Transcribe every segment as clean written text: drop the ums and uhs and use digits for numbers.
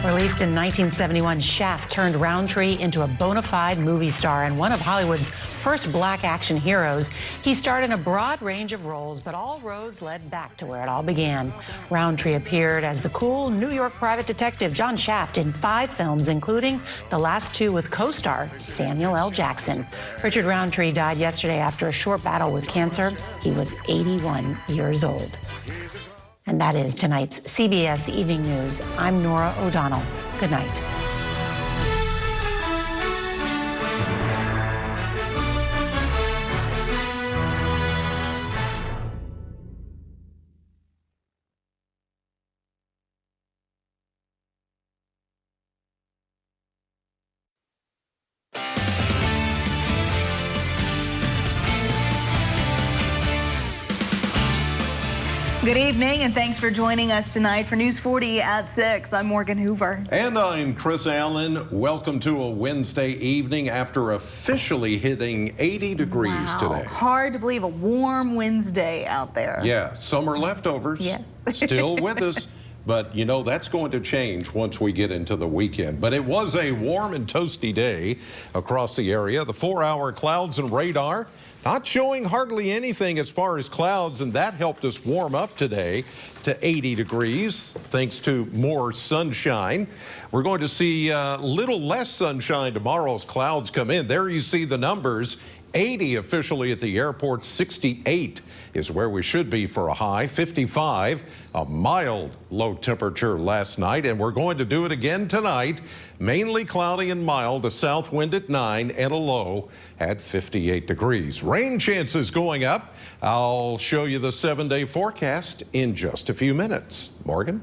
Released in 1971, Shaft turned Roundtree into a bona fide movie star and one of Hollywood's first black action heroes. He starred in a broad range of roles, but all roads led back to where it all began. Roundtree appeared as the cool New York private detective John Shaft in 5 films, including the last 2 with co-star Samuel L. Jackson. Richard Roundtree died yesterday after a short battle with cancer. He was 81 years old. And that is tonight's CBS Evening News. I'm Nora O'Donnell. Good night. Good evening, and thanks for joining us tonight for News 40 at 6. I'm Morgan Hoover. And I'm Chris Allen. Welcome to a Wednesday evening after officially hitting 80 degrees today. Hard to believe, a warm Wednesday out there. Yeah, summer leftovers. Yes. Still with us. But, you know, that's going to change once we get into the weekend. But it was a warm and toasty day across the area. The 4-hour clouds and radar not showing hardly anything as far as clouds, and that helped us warm up today to 80 degrees thanks to more sunshine. We're going to see a little less sunshine tomorrow as clouds come in. There you see the numbers. 80 officially at the airport, 68 is where we should be for a high, 55, a mild low temperature last night, and we're going to do it again tonight. Mainly cloudy and mild, a south wind at 9 and a low at 58 degrees. Rain chances going up. I'll show you the 7-day forecast in just a few minutes. Morgan?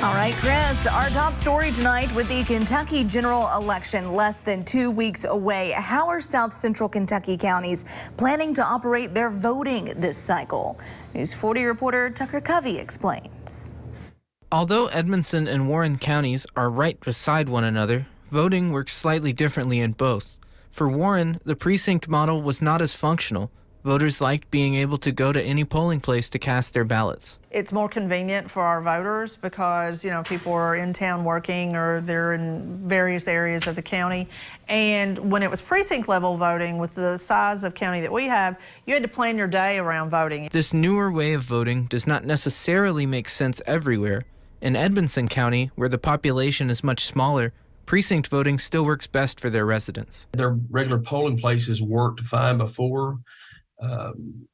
All right, Chris, our top story tonight with the Kentucky general election less than 2 weeks away. How are South Central Kentucky counties planning to operate their voting this cycle? News 40 reporter Tucker Covey explains. Although Edmonson and Warren counties are right beside one another, voting works slightly differently in both. For Warren, the precinct model was not as functional. Voters liked being able to go to any polling place to cast their ballots. It's more convenient for our voters because, you know, people are in town working or they're in various areas of the county. And when it was precinct level voting, with the size of county that we have, you had to plan your day around voting. This newer way of voting does not necessarily make sense everywhere. In Edmonson County, where the population is much smaller, precinct voting still works best for their residents. Their regular polling places worked fine before.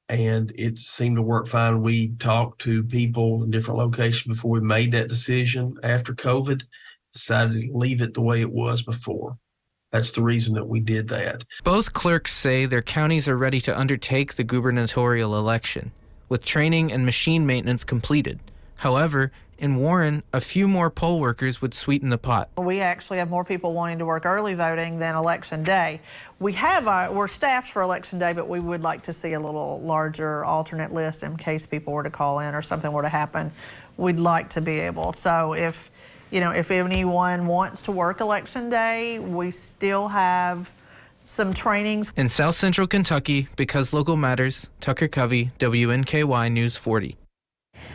And it seemed to work fine. We talked to people in different locations before we made that decision. After COVID, decided to leave it the way it was before. That's the reason that we did that. Both clerks say their counties are ready to undertake the gubernatorial election, with training and machine maintenance completed. However, in Warren, a few more poll workers would sweeten the pot. We actually have more people wanting to work early voting than election day. We're staffed for election day, but we would like to see a little larger alternate list in case people were to call in or something were to happen. We'd like to be able. So if anyone wants to work election day, we still have some trainings. In South Central Kentucky, because local matters, Tucker Covey, WNKY News 40.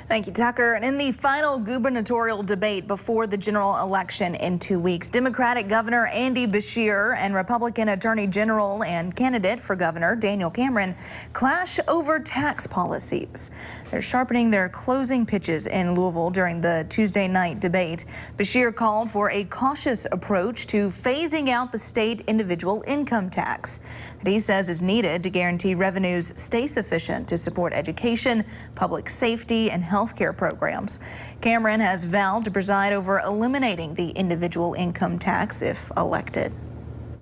Thank you, Tucker. And in the final gubernatorial debate before the general election in 2 weeks, Democratic Governor Andy Beshear and Republican Attorney General and candidate for governor Daniel Cameron clash over tax policies. They're sharpening their closing pitches in Louisville during the Tuesday night debate. Beshear called for a cautious approach to phasing out the state individual income tax that he says is needed to guarantee revenues stay sufficient to support education, public safety, and health care programs. Cameron has vowed to preside over eliminating the individual income tax if elected.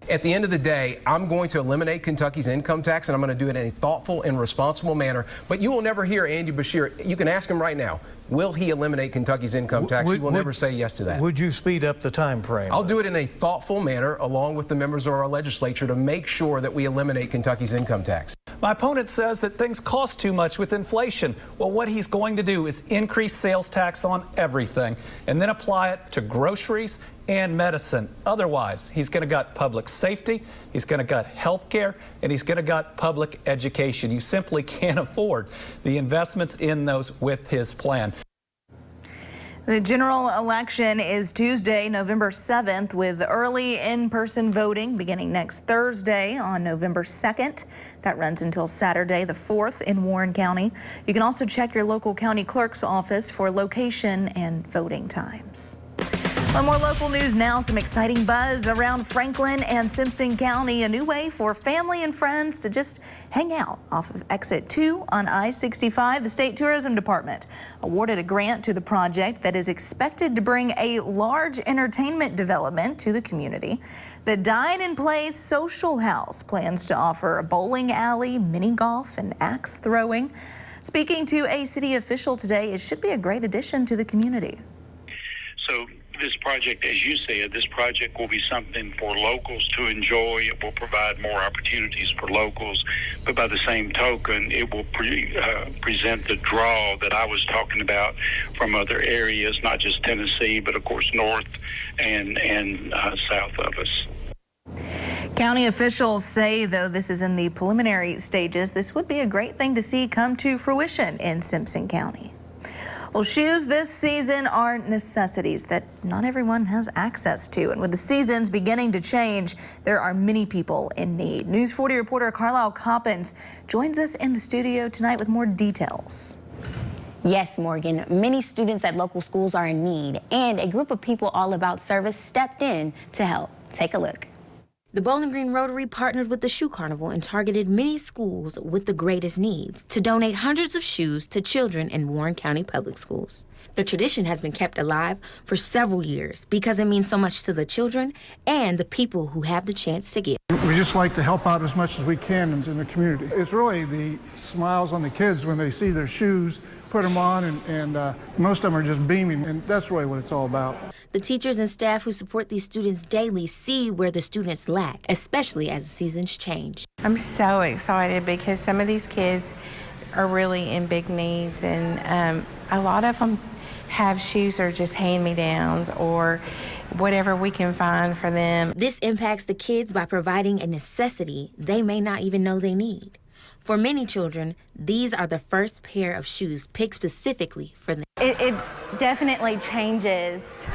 At the end of the day, I'm going to eliminate Kentucky's income tax, and I'm going to do it in a thoughtful and responsible manner. But you will never hear Andy Beshear. You can ask him right now. Will he eliminate Kentucky's income tax? He will never say yes to that. Would you speed up the time frame? I'll do it in a thoughtful manner, along with the members of our legislature, to make sure that we eliminate Kentucky's income tax. My opponent says that things cost too much with inflation. Well, what he's going to do is increase sales tax on everything and then apply it to groceries and medicine. Otherwise, he's going to gut public safety, he's going to gut health care, and he's going to gut public education. You simply can't afford the investments in those with his plan. The general election is Tuesday, November 7th, with early in-person voting beginning next Thursday on November 2nd. That runs until Saturday the 4th in Warren County. You can also check your local county clerk's office for location and voting times. One more local news now. Some exciting buzz around Franklin and Simpson County. A new way for family and friends to just hang out off of Exit 2 on I-65. The State Tourism Department awarded a grant to the project that is expected to bring a large entertainment development to the community. The Dine and Play Social House plans to offer a bowling alley, mini golf, and axe throwing. Speaking to a city official today, it should be a great addition to the community. So this project, as you said, this project will be something for locals to enjoy. It will provide more opportunities for locals, but by the same token, it will present the draw that I was talking about from other areas, not just Tennessee, but of course north and south of us. County officials say, though this is in the preliminary stages, this would be a great thing to see come to fruition in Simpson County. Well, shoes this season are necessities that not everyone has access to. And with the seasons beginning to change, there are many people in need. News 40 reporter Carlisle Coppins joins us in the studio tonight with more details. Yes, Morgan, many students at local schools are in need, and a group of people all about service stepped in to help. Take a look. The Bowling Green Rotary partnered with the Shoe Carnival and targeted many schools with the greatest needs to donate hundreds of shoes to children in Warren County Public Schools. The tradition has been kept alive for several years because it means so much to the children and the people who have the chance to give. We just like to help out as much as we can in the community. It's really the smiles on the kids when they see their shoes, put them on, and most of them are just beaming, and that's really what it's all about. The teachers and staff who support these students daily see where the students lack, especially as the seasons change. I'm so excited because some of these kids are really in big needs, and a lot of them have shoes or just hand-me-downs or whatever we can find for them. This impacts the kids by providing a necessity they may not even know they need. For many children, these are the first pair of shoes picked specifically for them. It definitely changes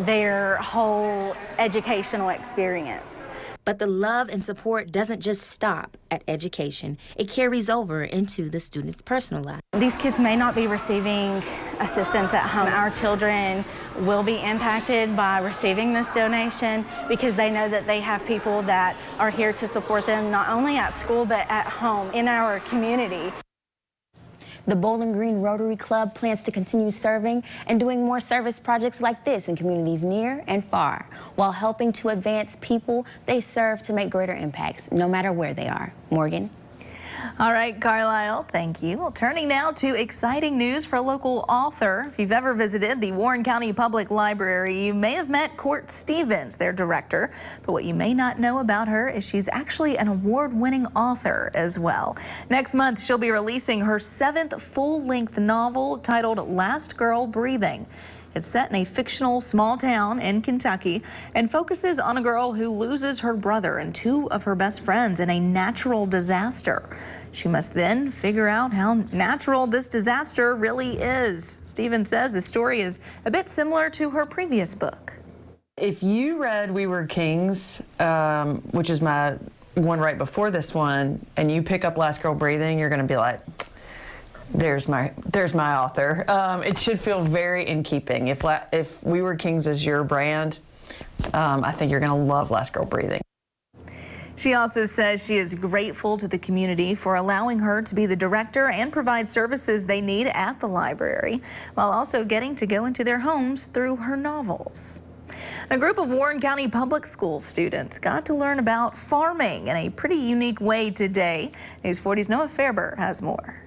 their whole educational experience. But the love and support doesn't just stop at education. It carries over into the students' personal life. These kids may not be receiving assistance at home. Our children will be impacted by receiving this donation because they know that they have people that are here to support them, not only at school, but at home, in our community. The Bowling Green Rotary Club plans to continue serving and doing more service projects like this in communities near and far, while helping to advance people they serve to make greater impacts, no matter where they are. Morgan? All right, Carlisle, thank you. Well, turning now to exciting news for a local author. If you've ever visited the Warren County Public Library, you may have met Court Stevens, their director. But what you may not know about her is she's actually an award-winning author as well. Next month, she'll be releasing her 7th full-length novel titled Last Girl Breathing. It's set in a fictional small town in Kentucky and focuses on a girl who loses her brother and 2 of her best friends in a natural disaster. She must then figure out how natural this disaster really is. Stephen says the story is a bit similar to her previous book. If you read We Were Kings, which is my one right before this one, and you pick up Last Girl Breathing, you're going to be like, there's my author. It should feel very in keeping. If We Were Kings is your brand, I think you're going to love Last Girl Breathing. She also says she is grateful to the community for allowing her to be the director and provide services they need at the library, while also getting to go into their homes through her novels. A group of Warren County Public School students got to learn about farming in a pretty unique way today. News 40's Noah Fairber has more.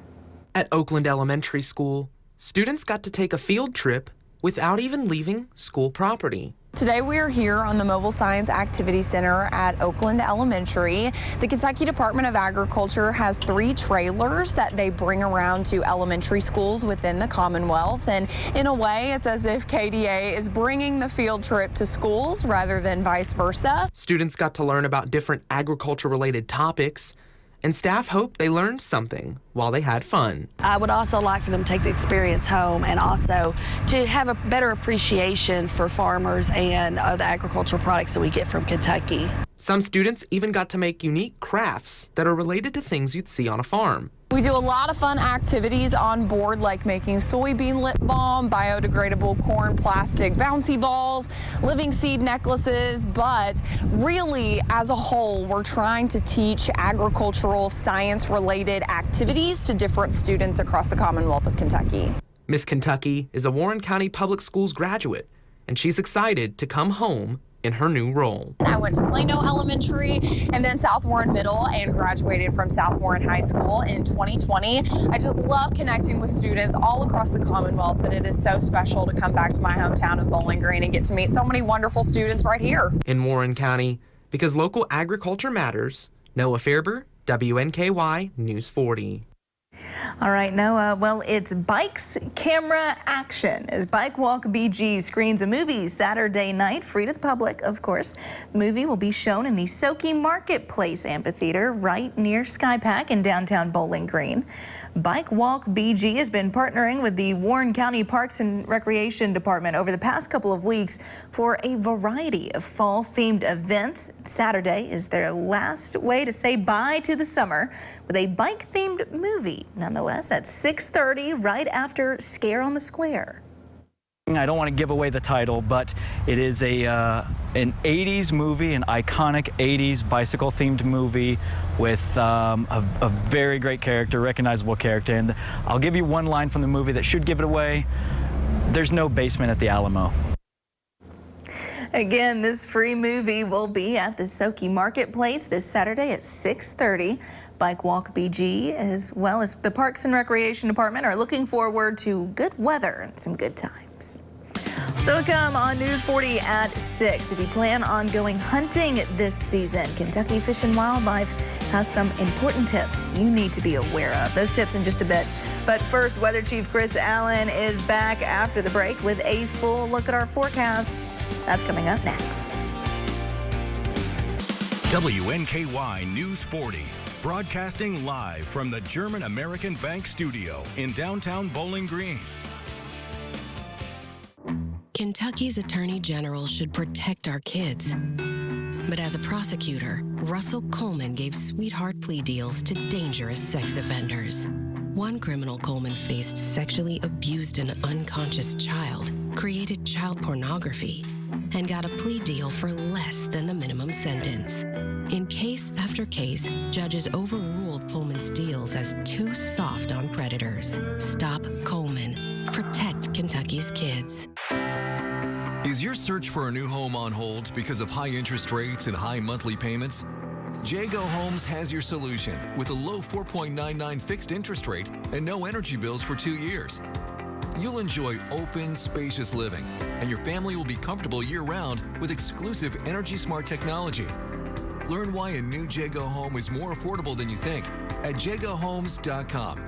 At Oakland Elementary School, students got to take a field trip without even leaving school property. Today we are here on the Mobile Science Activity Center at Oakland Elementary. The Kentucky Department of Agriculture has 3 trailers that they bring around to elementary schools within the Commonwealth. And in a way, it's as if KDA is bringing the field trip to schools rather than vice versa. Students got to learn about different agriculture-related topics and staff hope they learned something while they had fun. I would also like for them to take the experience home and also to have a better appreciation for farmers and the agricultural products that we get from Kentucky. Some students even got to make unique crafts that are related to things you'd see on a farm. We do a lot of fun activities on board, like making soybean lip balm, biodegradable corn plastic bouncy balls, living seed necklaces, but really, as a whole, we're trying to teach agricultural science-related activities to different students across the Commonwealth of Kentucky. Miss Kentucky is a Warren County Public Schools graduate, and she's excited to come home in her new role. I went to Plano Elementary and then South Warren Middle and graduated from South Warren High School in 2020. I just love connecting with students all across the Commonwealth, but it is so special to come back to my hometown of Bowling Green and get to meet so many wonderful students right here. In Warren County, because local agriculture matters, Noah Fairber, WNKY News 40. All right, Noah. Well, it's Bikes, Camera, Action as Bike Walk BG screens a movie Saturday night, free to the public, of course. The movie will be shown in the Soki Marketplace Amphitheater right near SkyPack in downtown Bowling Green. Bike Walk BG has been partnering with the Warren County Parks and Recreation Department over the past couple of weeks for a variety of fall-themed events. Saturday is their last way to say bye to the summer with a bike-themed movie, nonetheless, at 6:30 right after Scare on the Square. I don't want to give away the title, but it is an 80s movie, an iconic 80s bicycle-themed movie with a very great character, recognizable character. And I'll give you one line from the movie that should give it away. There's no basement at the Alamo. Again, this free movie will be at the Soki Marketplace this Saturday at 6:30. Bike Walk BG, as well as the Parks and Recreation Department, are looking forward to good weather and some good times. Still to come on News 40 at 6. If you plan on going hunting this season, Kentucky Fish and Wildlife has some important tips you need to be aware of. Those tips in just a bit. But first, Weather Chief Chris Allen is back after the break with a full look at our forecast. That's coming up next. WNKY News 40, broadcasting live from the German American Bank studio in downtown Bowling Green. Kentucky's Attorney General should protect our kids. But as a prosecutor, Russell Coleman gave sweetheart plea deals to dangerous sex offenders. One criminal Coleman faced sexually abused an unconscious child, created child pornography, and got a plea deal for less than the minimum sentence. In case after case, judges overruled Coleman's deals as too soft on predators. Stop Coleman. Protect Kentucky's kids. Is your search for a new home on hold because of high interest rates and high monthly payments? Jago Homes has your solution with a low 4.99 fixed interest rate and no energy bills for 2 years. You'll enjoy open, spacious living, and your family will be comfortable year-round with exclusive Energy Smart technology. Learn why a new Jago home is more affordable than you think at jagohomes.com.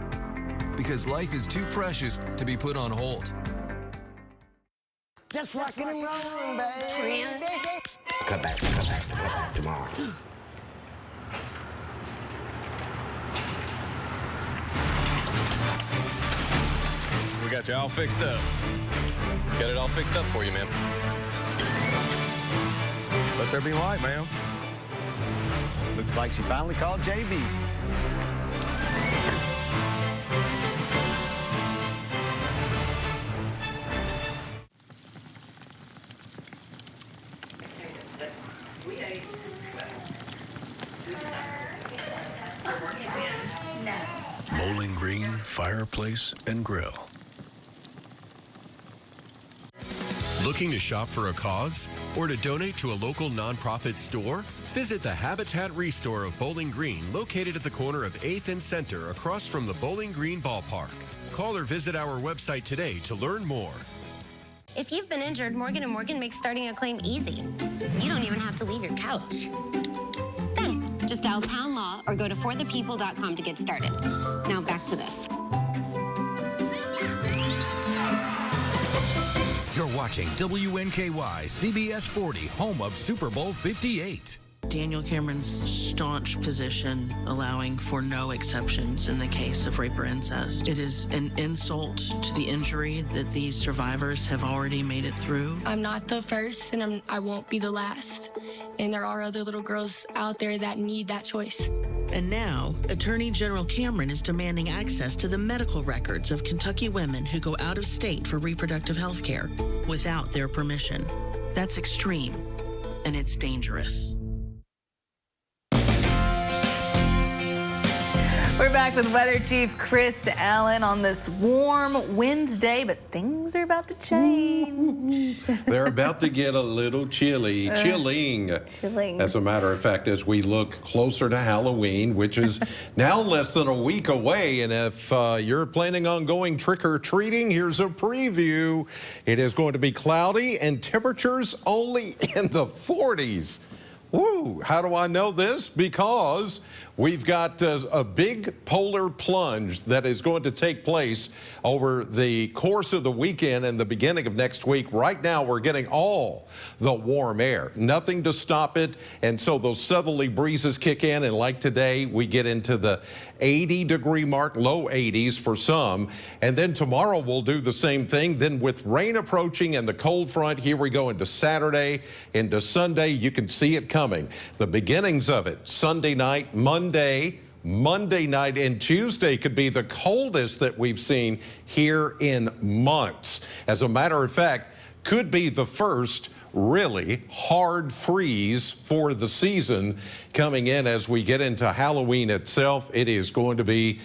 Because life is too precious to be put on hold. Just rockin' and rollin', baby. Cut back tomorrow. We got you all fixed up. Got it all fixed up for you, man. Let there be light, ma'am. Looks like she finally called JB. Bowling Green Fireplace and Grill. Looking to shop for a cause or to donate to a local nonprofit store? Visit the Habitat Restore of Bowling Green, located at the corner of 8th and Center across from the Bowling Green Ballpark. Call or visit our website today to learn more. If you've been injured, Morgan & Morgan makes starting a claim easy. You don't even have to leave your couch. Done. Just dial Pound Law or go to forthepeople.com to get started. Now back to this. You're watching WNKY CBS 40, home of Super Bowl 58. Daniel Cameron's staunch position allowing for no exceptions in the case of rape or incest. It is an insult to the injury that these survivors have already made it through. I'm not the first, and I won't be the last. And there are other little girls out there that need that choice. And now, Attorney General Cameron is demanding access to the medical records of Kentucky women who go out of state for reproductive health care without their permission. That's extreme, and it's dangerous. We're back with Weather Chief Chris Allen on this warm Wednesday, but things are about to change. They're about to get a little chilling. As a matter of fact, as we look closer to Halloween, which is now less than a week away, and if you're planning on going trick-or-treating, here's a preview. It is going to be cloudy and temperatures only in the 40s. Woo! How do I know this? Because we've got a big polar plunge that is going to take place over the course of the weekend and the beginning of next week. Right now, we're getting all the warm air. Nothing to stop it. And so those southerly breezes kick in. And like today, we get into the 80-degree mark, low 80s for some. And then tomorrow, we'll do the same thing. Then with rain approaching and the cold front, here we go into Saturday, into Sunday. You can see it coming. The beginnings of it, Sunday night, Monday night, and Tuesday could be the coldest that we've seen here in months. As a matter of fact, could be the first really hard freeze for the season coming in as we get into Halloween itself. It is going to be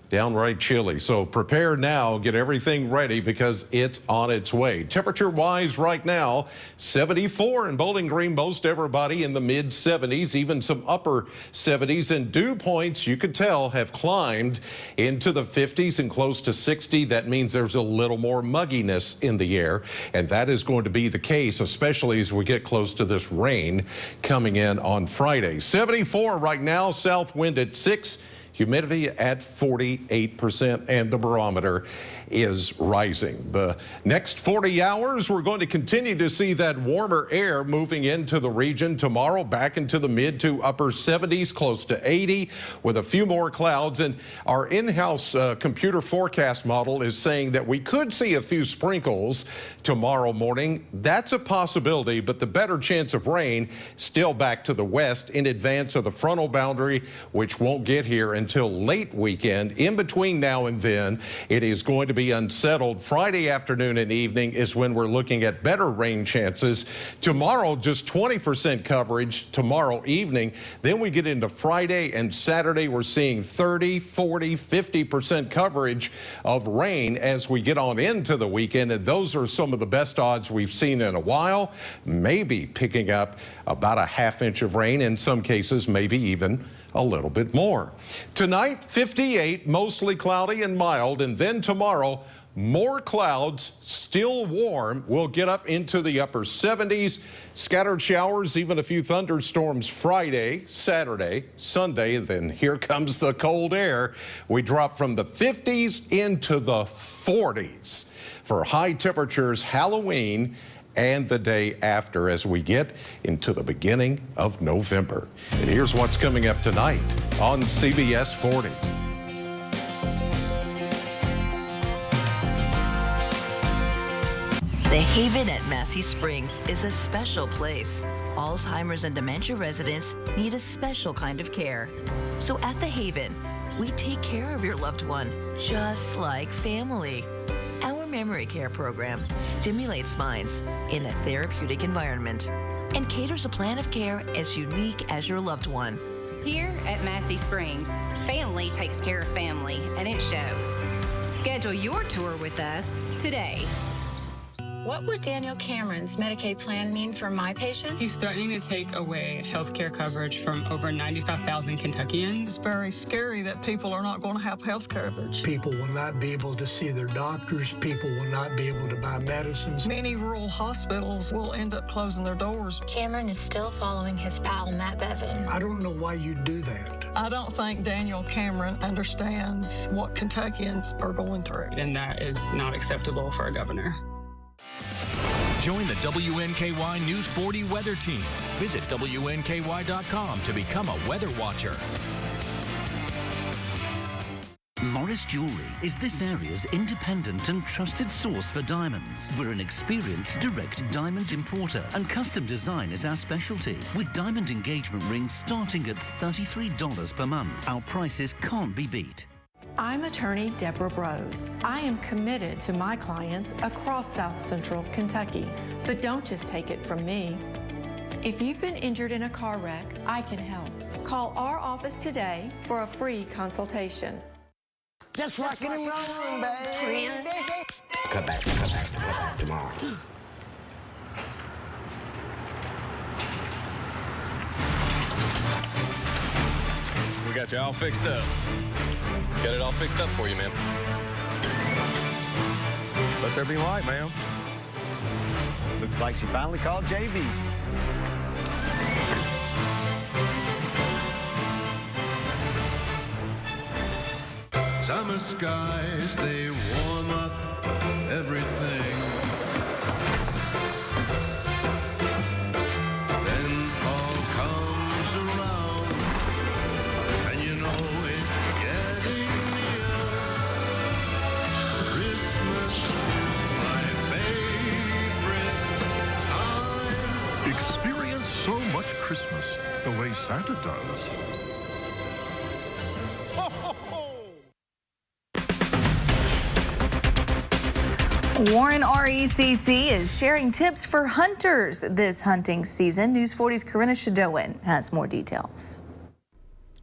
downright chilly. So prepare now, get everything ready because it's on its way. Temperature-wise right now, 74 in Bowling Green, most everybody in the mid-70s, even some upper 70s, and dew points, you could tell, have climbed into the 50s and close to 60. That means there's a little more mugginess in the air, and that is going to be the case, especially as we get close to this rain coming in on Friday. 74 right now, south wind at 6. Humidity at 48%, and the barometer is rising. The next 40 hours, we're going to continue to see that warmer air moving into the region. Tomorrow, back into the mid to upper 70s, close to 80, with a few more clouds. And our in-house computer forecast model is saying that we could see a few sprinkles tomorrow morning. That's a possibility, but the better chance of rain still back to the west in advance of the frontal boundary, which won't get here until late weekend. In between now and then, it is going to be unsettled. Friday afternoon and evening is when we're looking at better rain chances. Tomorrow, just 20% coverage tomorrow evening. Then we get into Friday and Saturday. We're seeing 30, 40, 50% coverage of rain as we get on into the weekend. And those are some of the best odds we've seen in a while. Maybe picking up about a ½ inch of rain in some cases, maybe even a little bit more. Tonight, 58, mostly cloudy and mild, and then tomorrow, more clouds, still warm. We'll get up into the upper 70s, scattered showers, even a few thunderstorms Friday, Saturday, Sunday, and then here comes the cold air. We drop from the 50s into the 40s for high temperatures Halloween and the day after as we get into the beginning of November. And here's what's coming up tonight on CBS 40. The Haven at Massey Springs is a special place. Alzheimer's and dementia residents need a special kind of care. So at the Haven, we take care of your loved one just like family. Our memory care program stimulates minds in a therapeutic environment and caters a plan of care as unique as your loved one. Here at Massey Springs, family takes care of family, and it shows. Schedule your tour with us today. What would Daniel Cameron's Medicaid plan mean for my patients? He's threatening to take away health care coverage from over 95,000 Kentuckians. It's very scary that people are not going to have health coverage. People will not be able to see their doctors. People will not be able to buy medicines. Many rural hospitals will end up closing their doors. Cameron is still following his pal, Matt Bevin. I don't know why you do that. I don't think Daniel Cameron understands what Kentuckians are going through. And that is not acceptable for a governor. Join the WNKY News 40 weather team. Visit WNKY.com to become a weather watcher. Morris Jewelry is this area's independent and trusted source for diamonds. We're an experienced direct diamond importer, and custom design is our specialty. With diamond engagement rings starting at $33 per month, our prices can't be beat. I'm attorney Deborah Brose. I am committed to my clients across South Central Kentucky. But don't just take it from me. If you've been injured in a car wreck, I can help. Call our office today for a free consultation. Just rockin' and rollin', baby. Cut back tomorrow. We got you all fixed up. Got it all fixed up for you, ma'am. Let there be light, ma'am. Looks like she finally called JB. Summer skies, they warm up everything. Then fall comes around, and you know it's getting near. Christmas is my favorite time. Experience so much Christmas the way Santa does. Warren RECC is sharing tips for hunters this hunting season. News 40's Corinna Shadowan has more details.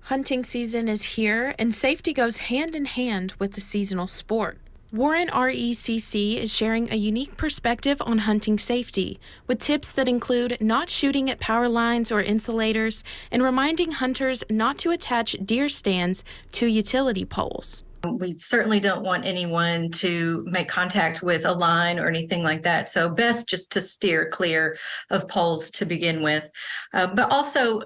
Hunting season is here, and safety goes hand in hand with the seasonal sport. Warren RECC is sharing a unique perspective on hunting safety, with tips that include not shooting at power lines or insulators and reminding hunters not to attach deer stands to utility poles. We certainly don't want anyone to make contact with a line or anything like that. So best just to steer clear of poles to begin with. But also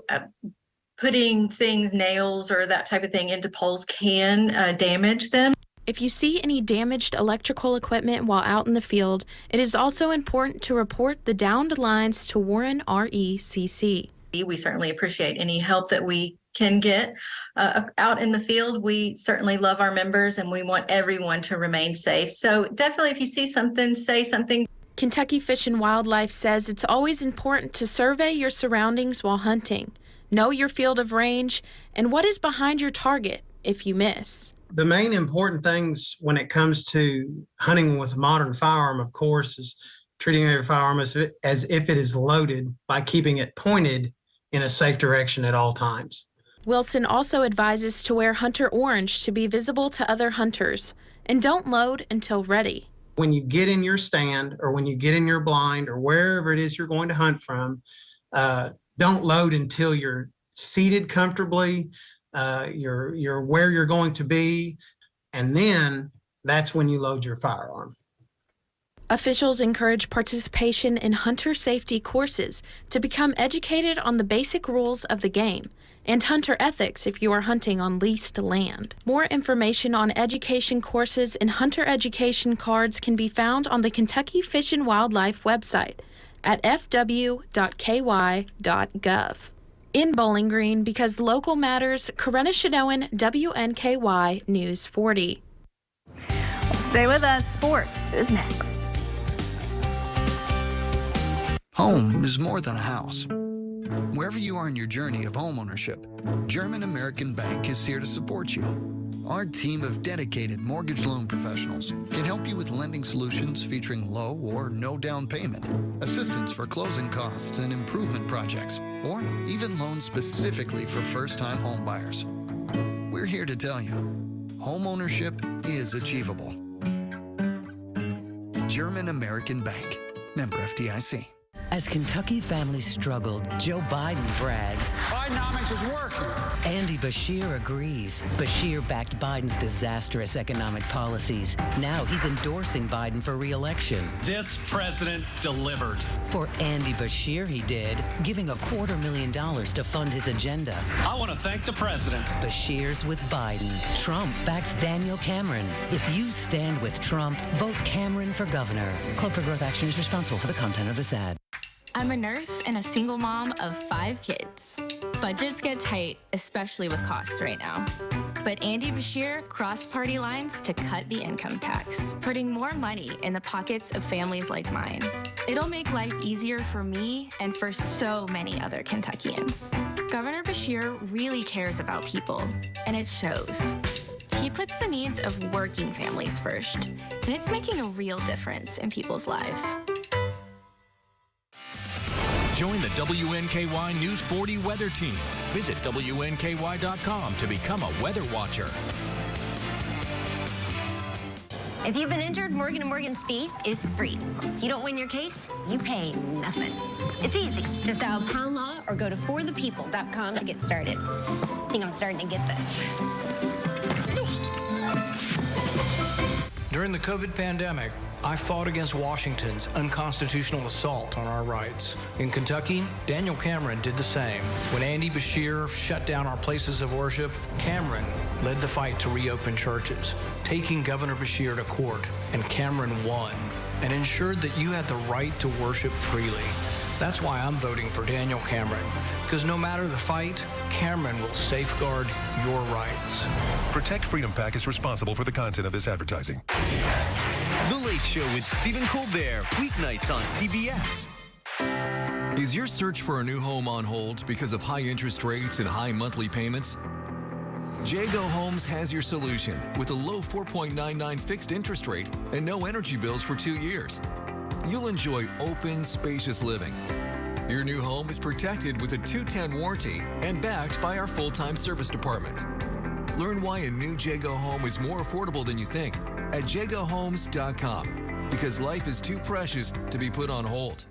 putting things, nails or that type of thing into poles can damage them. If you see any damaged electrical equipment while out in the field, it is also important to report the downed lines to Warren RECC. We certainly appreciate any help that we can get out in the field. We certainly love our members and we want everyone to remain safe. So definitely if you see something, say something. Kentucky Fish and Wildlife says it's always important to survey your surroundings while hunting. Know your field of range and what is behind your target if you miss. The main important things when it comes to hunting with a modern firearm, of course, is treating every firearm as if it is loaded by keeping it pointed in a safe direction at all times. Wilson also advises to wear hunter orange to be visible to other hunters, and don't load until ready. When you get in your stand or when you get in your blind or wherever it is you're going to hunt from, don't load until you're seated comfortably, you're where you're going to be, and then that's when you load your firearm. Officials encourage participation in hunter safety courses to become educated on the basic rules of the game and hunter ethics if you are hunting on leased land. More information on education courses and hunter education cards can be found on the Kentucky Fish and Wildlife website at fw.ky.gov. In Bowling Green, because local matters, Corinna Shadowan, WNKY News 40. Stay with us. Sports is next. Home is more than a house. Wherever you are in your journey of homeownership, German American Bank is here to support you. Our team of dedicated mortgage loan professionals can help you with lending solutions featuring low or no down payment, assistance for closing costs and improvement projects, or even loans specifically for first-time home buyers. We're here to tell you, homeownership is achievable. German American Bank, member FDIC. As Kentucky families struggled, Joe Biden brags. Bidenomics is working. Andy Beshear agrees. Beshear backed Biden's disastrous economic policies. Now he's endorsing Biden for re-election. This president delivered. For Andy Beshear, he did, giving $250,000 to fund his agenda. I want to thank the president. Beshear's with Biden. Trump backs Daniel Cameron. If you stand with Trump, vote Cameron for governor. Club for Growth Action is responsible for the content of this ad. I'm a nurse and a single mom of 5 kids. Budgets get tight, especially with costs right now. But Andy Beshear crossed party lines to cut the income tax, putting more money in the pockets of families like mine. It'll make life easier for me and for so many other Kentuckians. Governor Beshear really cares about people, and it shows. He puts the needs of working families first, and it's making a real difference in people's lives. Join the WNKY News 40 weather team. Visit WNKY.com to become a weather watcher. If you've been injured, Morgan & Morgan's fee is free. If you don't win your case, you pay nothing. It's easy. Just dial Pound Law or go to forthepeople.com to get started. I think I'm starting to get this. During the COVID pandemic, I fought against Washington's unconstitutional assault on our rights. In Kentucky, Daniel Cameron did the same. When Andy Beshear shut down our places of worship, Cameron led the fight to reopen churches, taking Governor Beshear to court, and Cameron won and ensured that you had the right to worship freely. That's why I'm voting for Daniel Cameron, because no matter the fight, Cameron will safeguard your rights. Protect Freedom PAC is responsible for the content of this advertising. The Late Show with Stephen Colbert, weeknights on CBS. Is your search for a new home on hold because of high interest rates and high monthly payments? Jago Homes has your solution with a low 4.99 fixed interest rate and no energy bills for 2 years. You'll enjoy open, spacious living. Your new home is protected with a 210 warranty and backed by our full-time service department. Learn why a new Jago home is more affordable than you think at jagohomes.com, because life is too precious to be put on hold.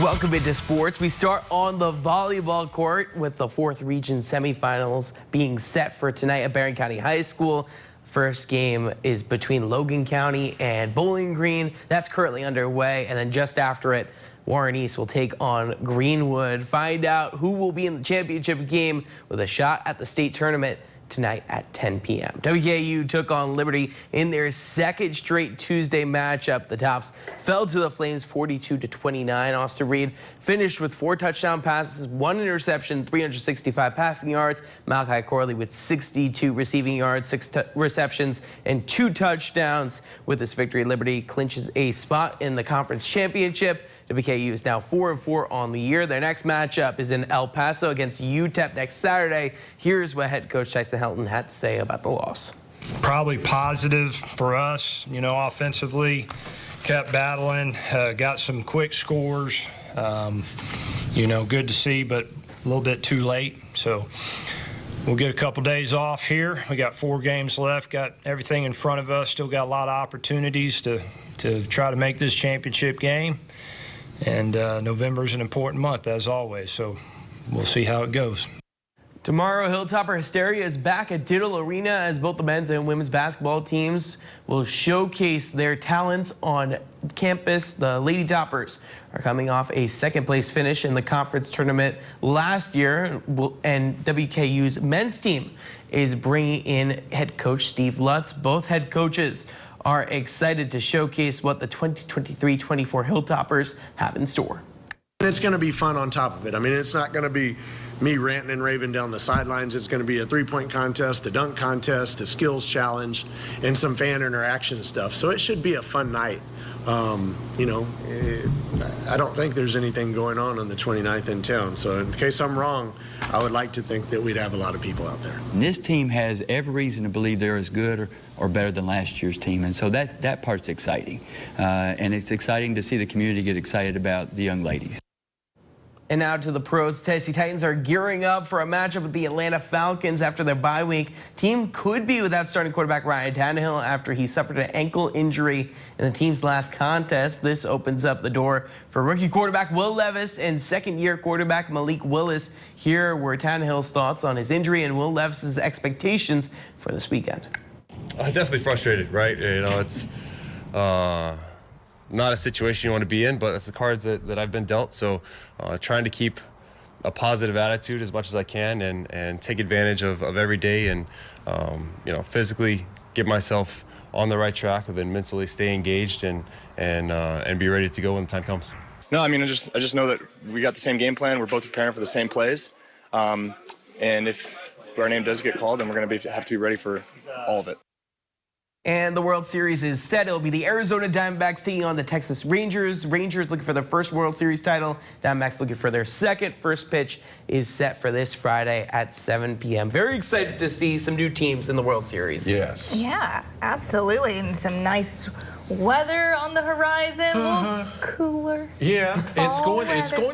Welcome into sports. We start on the volleyball court with the 4th region semifinals being set for tonight at Barron County High School. First game is between Logan County and Bowling Green. That's currently underway. And then just after it, Warren East will take on Greenwood. Find out who will be in the championship game with a shot at the state tournament tonight at 10 p.m. WKU took on Liberty in their second straight Tuesday matchup. The Tops fell to the Flames 42-29. Austin Reed finished with 4 touchdown passes, 1 interception, 365 passing yards. Malachi Corley with 62 receiving yards, 6 receptions, and 2 touchdowns. With this victory, Liberty clinches a spot in the conference championship. WKU is now 4-4 on the year. Their next matchup is in El Paso against UTEP next Saturday. Here's what head coach Tyson Helton had to say about the loss. Probably positive for us, offensively. Kept battling, got some quick scores. Good to see, but a little bit too late. So we'll get a couple days off here. We got 4 games left, got everything in front of us. Still got a lot of opportunities to try to make this championship game. And November is an important month, as always, so we'll see how it goes. Tomorrow, Hilltopper Hysteria is back at Diddle Arena as both the men's and women's basketball teams will showcase their talents on campus. The Lady Toppers are coming off a second-place finish in the conference tournament last year, and WKU's men's team is bringing in head coach Steve Lutz. Both head coaches are excited to showcase what the 2023-24 Hilltoppers have in store. It's going to be fun on top of it. I mean, it's not going to be me ranting and raving down the sidelines. It's going to be a 3-point contest, a dunk contest, a skills challenge, and some fan interaction stuff. So it should be a fun night. I don't think there's anything going on the 29th in town. So in case I'm wrong, I would like to think that we'd have a lot of people out there. And this team has every reason to believe they're as good or better than last year's team. And so that part's exciting. And it's exciting to see the community get excited about the young ladies. And now to the pros. Tennessee Titans are gearing up for a matchup with the Atlanta Falcons after their bye week. Team could be without starting quarterback Ryan Tannehill after he suffered an ankle injury in the team's last contest. This opens up the door for rookie quarterback Will Levis and second-year quarterback Malik Willis. Here were Tannehill's thoughts on his injury and Will Levis's expectations for this weekend. Definitely frustrated, right? You know, it's not a situation you want to be in, but that's the cards that I've been dealt. So trying to keep a positive attitude as much as I can and take advantage of every day and, you know, physically get myself on the right track and then mentally stay engaged and be ready to go when the time comes. No, I mean, I just know that we got the same game plan. We're both preparing for the same plays. And if our name does get called, then we're going to have to be ready for all of it. And the World Series is set. It'll be the Arizona Diamondbacks taking on the Texas Rangers. Rangers looking for their first World Series title. Diamondbacks looking for their second. First pitch is set for this Friday at 7 p.m. Very excited to see some new teams in the World Series. Yes. Yeah, absolutely. And some nice weather on the horizon. A little cooler. Yeah, it's going to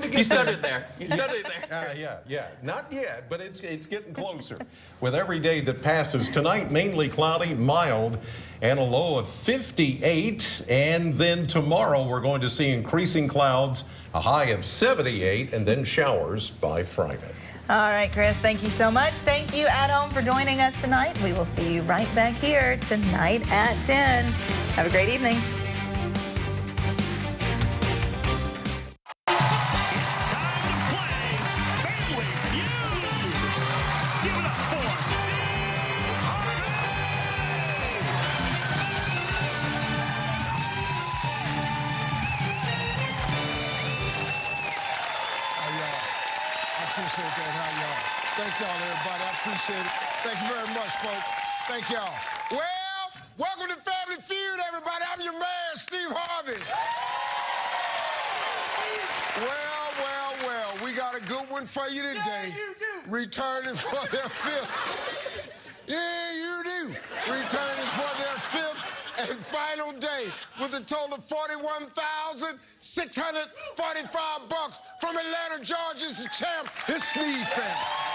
get. You stuttered there. You stuttered there. Yeah. Not yet, but it's getting closer. With every day that passes, tonight mainly cloudy, mild, and a low of 58. And then tomorrow we're going to see increasing clouds, a high of 78, and then showers by Friday. All right, Chris, thank you so much. Thank you at home for joining us tonight. We will see you right back here tonight at 10. Have a great evening. Thank y'all, everybody. I appreciate it. Thank you very much, folks. Thank y'all. Well, welcome to Family Feud, everybody. I'm your man, Steve Harvey. Well, we got a good one for you today. Yeah, you do. Returning for their fifth. Yeah, you do. Returning for their fifth and final day with a total of $41,645 from Atlanta, Georgia. Is the champ, his Sneed family.